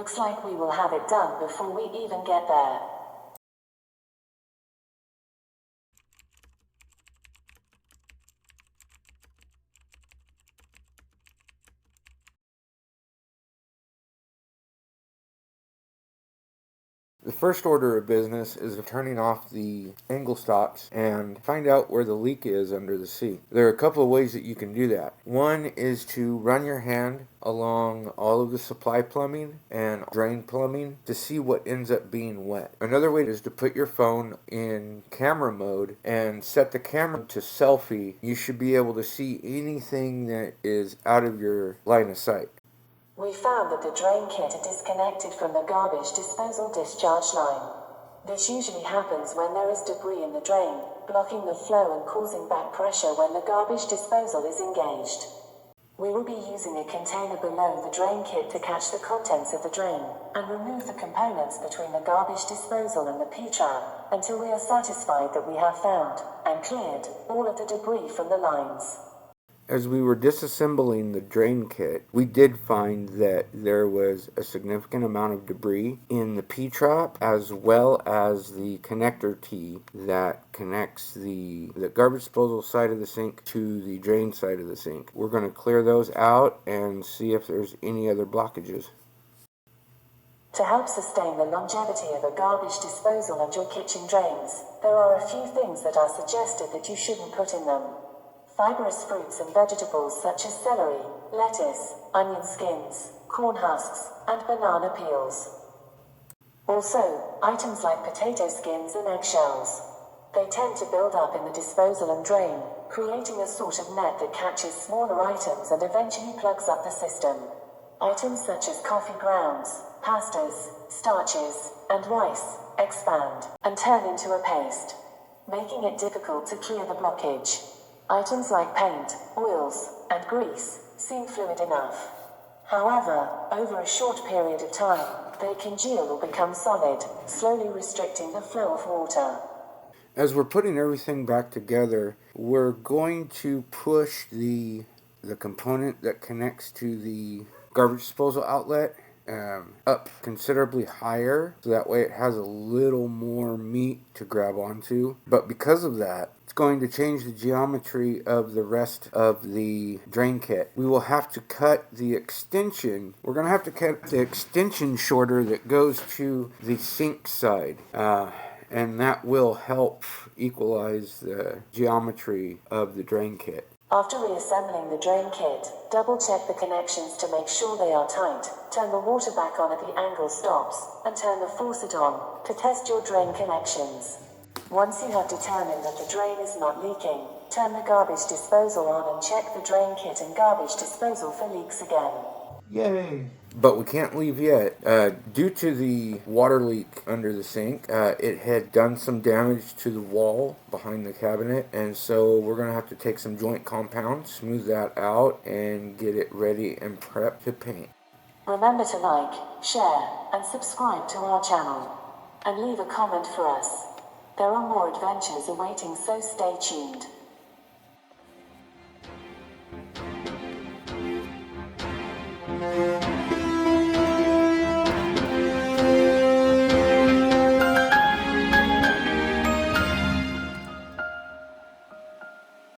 Looks like we will have it done before we even get there. The first order of business is turning off the angle stops and find out where the leak is under the sink. There are a couple of ways that you can do that. One is to run your hand along all of the supply plumbing and drain plumbing to see what ends up being wet. Another way is to put your phone in camera mode and set the camera to selfie. You should be able to see anything that is out of your line of sight. We found that the drain kit is disconnected from the garbage disposal discharge line. This usually happens when there is debris in the drain, blocking the flow and causing back pressure when the garbage disposal is engaged. We will be using a container below the drain kit to catch the contents of the drain, and remove the components between the garbage disposal and the P-trap, until we are satisfied that we have found, and cleared, all of the debris from the lines. As we were disassembling the drain kit, we did find that there was a significant amount of debris in the P-trap, as well as the connector T that connects the garbage disposal side of the sink to the drain side of the sink. We're going to clear those out and see if there's any other blockages. To help sustain the longevity of a garbage disposal and your kitchen drains, there are a few things that are suggested that you shouldn't put in them. Fibrous fruits and vegetables such as celery, lettuce, onion skins, corn husks, and banana peels. Also, items like potato skins and eggshells. They tend to build up in the disposal and drain, creating a sort of net that catches smaller items and eventually plugs up the system. Items such as coffee grounds, pastas, starches, and rice expand and turn into a paste, making it difficult to clear the blockage. Items like paint, oils, and grease seem fluid enough. However, over a short period of time, they congeal or become solid, slowly restricting the flow of water. As we're putting everything back together, we're going to push the component that connects to the garbage disposal outlet up considerably higher, so that way it has a little more meat to grab onto. But because of that, it's going to change the geometry of the rest of the drain kit. We will have to cut the extension. We're going to have to cut the extension shorter that goes to the sink side. And that will help equalize the geometry of the drain kit. After reassembling the drain kit, double-check the connections to make sure they are tight, turn the water back on at the angle stops, and turn the faucet on to test your drain connections. Once you have determined that the drain is not leaking, turn the garbage disposal on and check the drain kit and garbage disposal for leaks again. Yay! But we can't leave yet. Due to the water leak under the sink, it had done some damage to the wall behind the cabinet, and so we're going to have to take some joint compound, smooth that out, and get it ready and prepped to paint. Remember to like, share, and subscribe to our channel. And leave a comment for us. There are more adventures awaiting, so stay tuned.